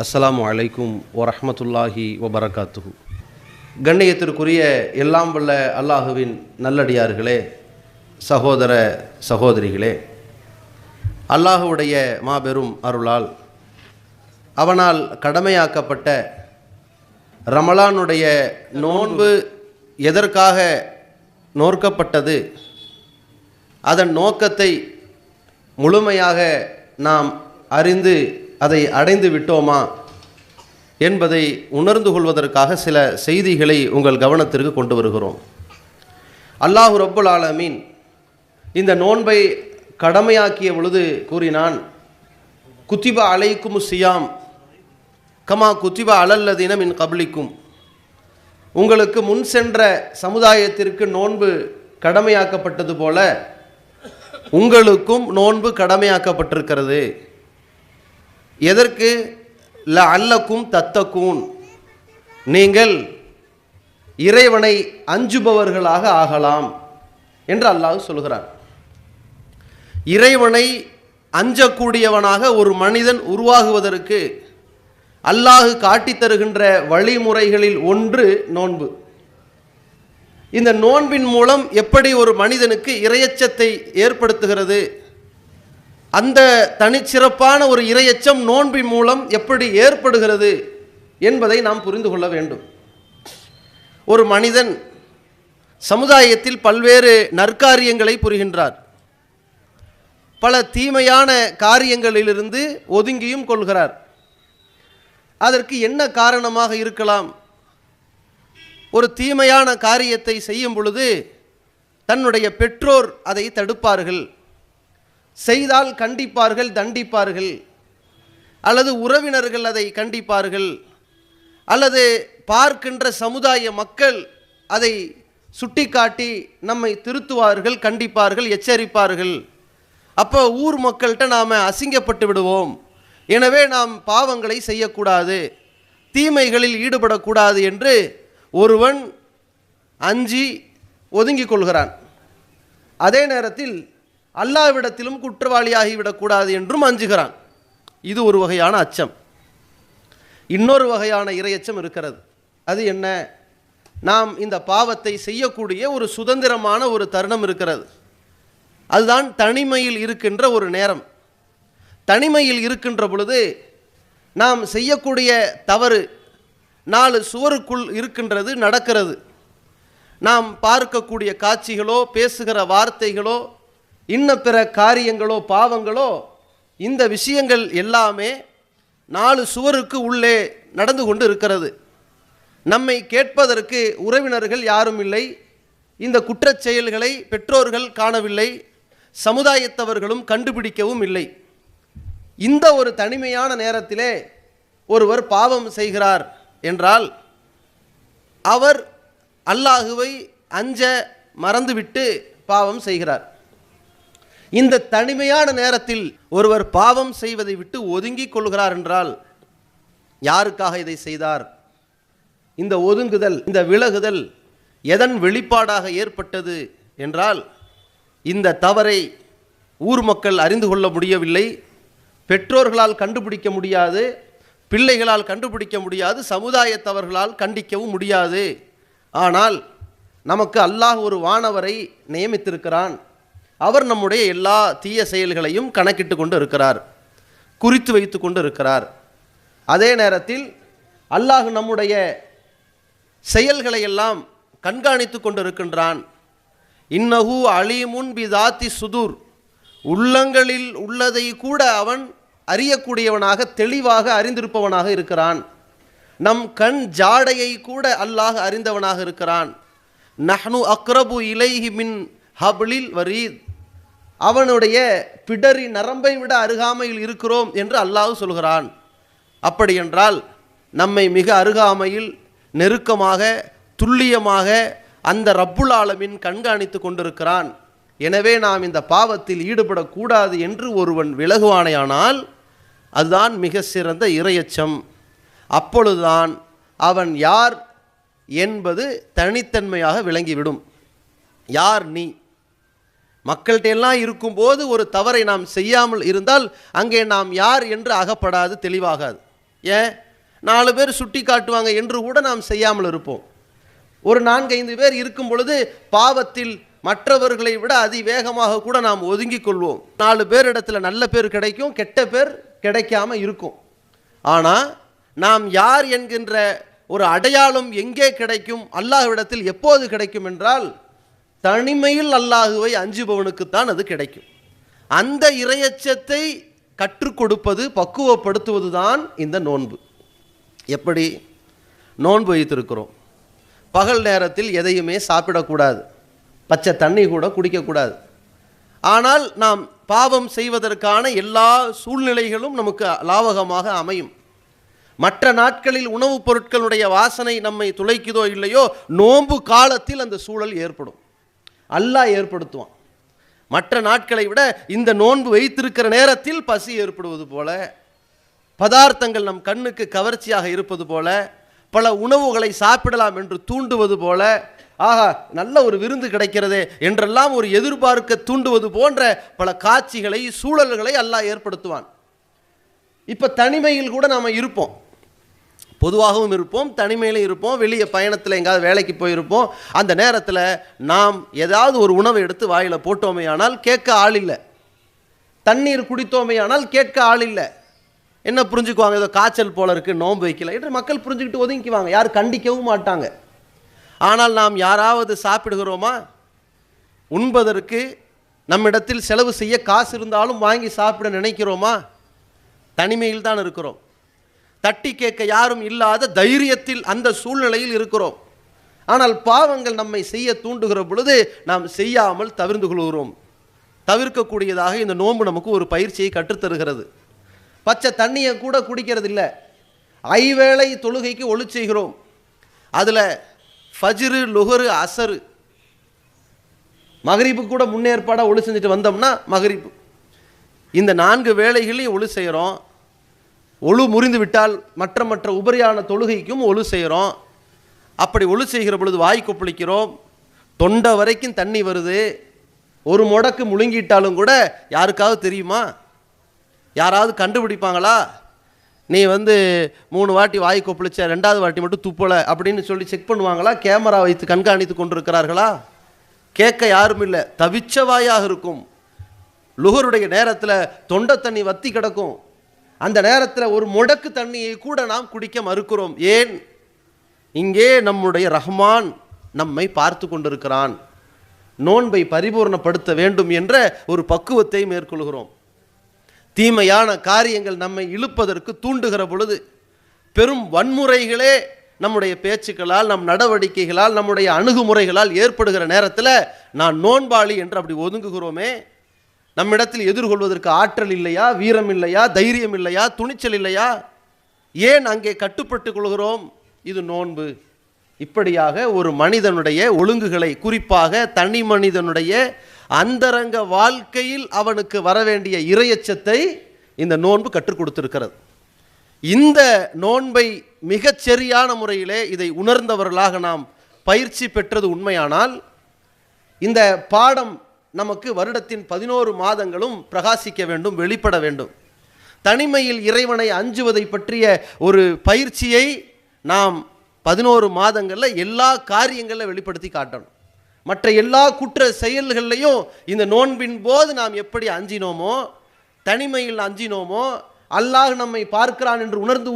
அஸ்ஸலாமு அலைக்கும் வரஹ்மத்துல்லாஹி வபரகாத்துஹு. கண்ணியத்திற்குரிய எல்லாம் வல்ல அல்லாஹுவின் நல்லடியார்களே, சகோதர சகோதரிகளே, அல்லாஹுடைய மாபெரும் அருளால் அவனால் கடமையாக்கப்பட்ட ரமலானுடைய நோன்பு எதற்காக நோக்கப்பட்டது, அதன் நோக்கத்தை முழுமையாக நாம் அறிந்து அதை அடைந்து விட்டோமா என்பதை உணர்ந்து கொள்வதற்காக சில செய்திகளை உங்கள் கவனத்திற்கு கொண்டு வருகிறோம். அல்லாஹு ரப்புல் ஆலமீன் இந்த நோன்பை கடமையாக்கிய பொழுது கூறினான், குத்திப அலைக்கும் சியாம் கமா குத்திப அலல்லதீன மின் கப்லிக்கும். உங்களுக்கு முன் சென்ற சமுதாயத்திற்கு நோன்பு கடமையாக்கப்பட்டது போல உங்களுக்கும் நோன்பு கடமையாக்கப்பட்டிருக்கிறது. எதற்கு? லஅல்லக்கும் தத்தக்கூன், நீங்கள் இறைவனை அஞ்சுபவர்களாக ஆகலாம் என்று அல்லாஹ் சொல்கிறான். இறைவனை அஞ்சக்கூடியவனாக ஒரு மனிதன் உருவாகுவதற்கு அல்லாஹ் காட்டித் தருகின்ற வழிமுறைகளில் ஒன்று நோன்பு. இந்த நோன்பின் மூலம் எப்படி ஒரு மனிதனுக்கு இறையச்சத்தை ஏற்படுத்துகிறது, அந்த தனிச்சிறப்பான ஒரு இறையச்சம் நோன்பின் மூலம் எப்படி ஏற்படுகிறது என்பதை நாம் புரிந்து கொள்ள வேண்டும். ஒரு மனிதன் சமுதாயத்தில் பல்வேறு நற்காரியங்களை புரிகின்றார், பல தீமையான காரியங்களிலிருந்து ஒதுங்கியும் கொள்கிறார். அதற்கு என்ன காரணமாக இருக்கலாம்? ஒரு தீமையான காரியத்தை செய்யும் பொழுது தன்னுடைய பெற்றோர் அதை தடுப்பார்கள், செய்தால் கண்டிப்பார்கள், தண்டிப்பார்கள், அல்லது உறவினர்கள் அதை கண்டிப்பார்கள், அல்லது பார்க்கின்ற சமுதாய மக்கள் அதை சுட்டிக்காட்டி நம்மை திருத்துவார்கள், கண்டிப்பார்கள், எச்சரிப்பார்கள். அப்போ ஊர் மக்கள்கிட்ட நாம் அசிங்கப்பட்டு விடுவோம், எனவே நாம் பாவங்களை செய்யக்கூடாது, தீமைகளில் ஈடுபடக்கூடாது என்று ஒருவன் அஞ்சி ஒதுங்கிக் கொள்கிறான். அதே நேரத்தில் அல்லாஹ்விடத்திலும் குற்றவாளியாகிவிடக்கூடாது என்றும் அஞ்சுகிறான். இது ஒரு வகையான அச்சம். இன்னொரு வகையான இறையச்சம் இருக்கிறது. அது என்ன? நாம் இந்த பாவத்தை செய்யக்கூடிய ஒரு சுதந்திரமான ஒரு தருணம் இருக்கிறது. அதுதான் தனிமையில் இருக்கின்ற ஒரு நேரம். தனிமையில் இருக்கின்ற பொழுது நாம் செய்யக்கூடிய தவறு 4 சுவருக்குள் இருக்கின்றது, நடக்கிறது. நாம் பார்க்கக்கூடிய காட்சிகளோ, பேசுகிற வார்த்தைகளோ, இன்ன பிற காரியங்களோ, பாவங்களோ, இந்த விஷயங்கள் எல்லாமே 4 சுவருக்கு உள்ளே நடந்து கொண்டு இருக்கிறது. நம்மை கேட்பதற்கு உறவினர்கள் யாரும் இல்லை, இந்த குற்றச் செயல்களை பெற்றோர்கள் காணவில்லை, சமுதாயத்தவர்களும் கண்டுபிடிக்கவும் இல்லை. இந்த ஒரு தனிமையான நேரத்திலே ஒருவர் பாவம் செய்கிறார் என்றால் அவர் அல்லாஹுவை அஞ்ச மறந்துவிட்டு பாவம் செய்கிறார். இந்த தனிமையான நேரத்தில் ஒருவர் பாவம் செய்வதை விட்டு ஒதுங்கிக் கொள்கிறார் என்றால் யாருக்காக இதை செய்தார்? இந்த ஒதுங்குதல், இந்த விலகுதல் எதன் வெளிப்பாடாக ஏற்பட்டது என்றால், இந்த தவறை ஊர் மக்கள் அறிந்து கொள்ள முடியவில்லை, பெற்றோர்களால் கண்டுபிடிக்க முடியாது, பிள்ளைகளால் கண்டுபிடிக்க முடியாது, சமுதாயத்தவர்களால் கண்டிக்கவும் முடியாது. ஆனால் நமக்கு அல்லாஹ் ஒரு வானவரை நியமித்திருக்கிறான். அவர் நம்முடைய எல்லா தீய செயல்களையும் கணக்கிட்டு கொண்டு இருக்கிறார், குறித்து வைத்து கொண்டு இருக்கிறார். அதே நேரத்தில் அல்லாஹ் நம்முடைய செயல்களை எல்லாம் கண்காணித்து கொண்டு இருக்கின்றான். இன்னஹு அலீமுன் பிதாத்தி சுதூர், உள்ளங்களில் உள்ளதை கூட அவன் அறியக்கூடியவனாக, தெளிவாக அறிந்திருப்பவனாக இருக்கிறான். நம் கண் ஜாடையை கூட அல்லாஹ் அறிந்தவனாக இருக்கிறான். நஹ்னு அக்ரபு இலைஹி மின் ஹப்லில் வரீத், அவனுடைய பிடரி நரம்பை விட அருகாமையில் இருக்கிறோம் என்று அல்லாஹ் சொல்கிறான். அப்படி என்றால் நம்மை மிக அருகாமையில், நெருக்கமாக, துல்லியமாக அந்த ரப்புல் ஆலமீன் கண்காணித்து கொண்டிருக்கிறான். எனவே நாம் இந்த பாவத்தில் ஈடுபடக்கூடாது என்று ஒருவன் விலகுவானையானால் அதுதான் மிக சிறந்த இறையச்சம். அப்பொழுதுதான் அவன் யார் என்பது தனித்தன்மையாக விளங்கிவிடும். யார் நீ? மக்கள்கிட்ட எல்லாம் இருக்கும்போது ஒரு தவறை நாம் செய்யாமல் இருந்தால் அங்கே நாம் யார் என்று அகப்படாது, தெளிவாகாது. ஏன் 4 பேர் சுட்டி காட்டுவாங்க என்று கூட நாம் செய்யாமல் இருப்போம். ஒரு 4-5 பேர் இருக்கும் பொழுது பாவத்தில் மற்றவர்களை விட அதிவேகமாக கூட நாம் ஒதுங்கிக் கொள்வோம். 4 பேரிடத்தில் நல்ல பேர் கிடைக்கும், கெட்ட பேர் கிடைக்காம இருக்கும். ஆனால் நாம் யார் என்கின்ற ஒரு அடையாளம் எங்கே கிடைக்கும், அல்லாஹ்விடத்தில் எப்போது கிடைக்கும் என்றால் தனிமையில் அல்லாஹுவை அஞ்சுபவனுக்குத்தான் அது கிடைக்கும். அந்த இறையச்சத்தை கற்றுக் கொடுப்பது, பக்குவப்படுத்துவது தான் இந்த நோன்பு. எப்படி நோன்பு வைத்திருக்கிறோம், பகல் நேரத்தில் எதையுமே சாப்பிடக்கூடாது, பச்சை தண்ணி கூட குடிக்கக்கூடாது. ஆனால் நாம் பாவம் செய்வதற்கான எல்லா சூழ்நிலைகளும் நமக்கு லாவகமாக அமையும். மற்ற நாட்களில் உணவுப் பொருட்களுடைய வாசனை நம்மை துளைக்குதோ இல்லையோ, நோன்பு காலத்தில் அந்த சூழல் ஏற்படும், அல்லாஹ் ஏற்படுத்துவான். மற்ற நாட்களை விட இந்த நோன்பு வைத்திருக்கிற நேரத்தில் பசி ஏற்படுவது போல, பதார்த்தங்கள் நம் கண்ணுக்கு கவர்ச்சியாக இருப்பது போல, பல உணவுகளை சாப்பிடலாம் என்று தூண்டுவது போல, ஆகா நல்ல ஒரு விருந்து கிடைக்கிறதே என்றெல்லாம் ஒரு எதிர்பார்க்க தூண்டுவது போன்ற பல காட்சிகளை, சூழல்களை அல்லாஹ் ஏற்படுத்துவான். இப்போ தனிமையில் கூட நாம் இருப்போம், பொதுவாகவும் இருப்போம், தனிமையிலும் இருப்போம், வெளியே பயணத்தில் எங்காவது வேலைக்கு போயிருப்போம். அந்த நேரத்தில் நாம் ஏதாவது ஒரு உணவை எடுத்து வாயில் போட்டோமே ஆனால் கேட்க ஆள் இல்லை, தண்ணீர் குடித்தோமே ஆனால் கேட்க ஆள் இல்லை. என்ன புரிஞ்சுக்குவாங்க, ஏதோ காய்ச்சல் போல இருக்குது நோன்பு வைக்கல என்று மக்கள் புரிஞ்சுக்கிட்டு ஒதுங்கிக்குவாங்க, யாரும் கண்டிக்கவும் மாட்டாங்க. ஆனால் நாம் யாராவது சாப்பிடுகிறோமா, உண்பதற்கு நம்மிடத்தில் செலவு செய்ய காசு இருந்தாலும் வாங்கி சாப்பிட நினைக்கிறோமா? தனிமையில் தான் இருக்கிறோம், தட்டி கேட்க யாரும் இல்லாத தைரியத்தில் அந்த சூழ்நிலையில் இருக்கிறோம். ஆனால் பாவங்கள் நம்மை செய்ய தூண்டுகிற பொழுது நாம் செய்யாமல் தவிர்ந்து கொள்கிறோம். தவிர்க்கக்கூடியதாக இந்த நோன்பு நமக்கு ஒரு பயிற்சியை கற்றுத்தருகிறது. பச்சை தண்ணியை கூட குடிக்கிறது இல்லை, ஐவேளை தொழுகைக்கு ஒளி செய்கிறோம். அதில் ஃபஜ்ரு, லுஹரு, அசரு, மகரிப்பு கூட முன்னேற்பாடாக ஒளி செஞ்சுட்டு வந்தோம்னா மகரிப்பு, இந்த 4 வேளைகளையும் ஒளி செய்கிறோம். ஒளு முறிந்து விட்டால் மற்ற உபரியான தொழுகைக்கும் ஒளு செய்கிறோம். அப்படி ஒளு செய்கிற பொழுது வாய் கொப்பளிக்கிறோம், தொண்டை வரைக்கும் தண்ணி வருது. ஒரு முடக்கு முழுங்கிட்டாலும் கூட யாருக்காவது தெரியுமா? யாராவது கண்டுபிடிப்பாங்களா? நீ 3 வாட்டி வாய் கொப்பளிச்ச, 2வது வாட்டி மட்டும் துப்பலை அப்படின்னு சொல்லி செக் பண்ணுவாங்களா? கேமரா வைத்து கண்காணித்து கொண்டிருக்கிறார்களா? கேட்க யாரும் இல்லை, தவிச்ச வாயாக இருக்கும். லுகருடைய நேரத்தில் தொண்டை தண்ணி வத்தி கிடக்கும். அந்த நேரத்தில் ஒரு முடக்கு தண்ணியை கூட நாம் குடிக்க மறுக்கிறோம். ஏன்? இங்கே நம்முடைய ரஹ்மான் நம்மை பார்த்து கொண்டிருக்கிறான், நோன்பை பரிபூர்ணப்படுத்த வேண்டும் என்ற ஒரு பக்குவத்தை மேற்கொள்கிறோம். தீமையான காரியங்கள் நம்மை இழுப்பதற்கு தூண்டுகிற பொழுது, பெரும் வன்முறைகளே நம்முடைய பேச்சுக்களால், நம் நடவடிக்கைகளால், நம்முடைய அணுகுமுறைகளால் ஏற்படுகிற நேரத்தில் நான் நோன்பாளி என்று அப்படி ஒதுங்குகிறோமே, நம்மிடத்தில் எதிர்கொள்வதற்கு ஆற்றல் இல்லையா, வீரம் இல்லையா, தைரியம் இல்லையா, துணிச்சல் இல்லையா? ஏன் அங்கே கட்டுப்பட்டு கொள்கிறோம்? இது நோன்பு. இப்படியாக ஒரு மனிதனுடைய ஒழுங்குகளை, குறிப்பாக தனி மனிதனுடைய அந்தரங்க வாழ்க்கையில் அவனுக்கு வரவேண்டிய இறையச்சத்தை இந்த நோன்பு கற்றுக் கொடுத்திருக்கிறது. இந்த நோன்பை மிகச் சரியான முறையிலே இதை உணர்ந்தவர்களாக நாம் பயிற்சி பெற்றது உண்மையானால், இந்த பாடம் நமக்கு வருடத்தின் 11 மாதங்களும் பிரகாசிக்க வேண்டும், வெளிப்பட வேண்டும். தனிமையில் இறைவனை அஞ்சுவதை பற்றிய ஒரு பயிற்சியை நாம் 11 மாதங்களில் எல்லா காரியங்களில் வெளிப்படுத்தி காட்டணும். மற்ற எல்லா குற்ற செயல்கள்லையும் இந்த நோன்பின் போது நாம் எப்படி அஞ்சினோமோ, தனிமையில் அஞ்சினோமோ, அல்லாஹ் நம்மை பார்க்கிறான் என்று உணர்ந்து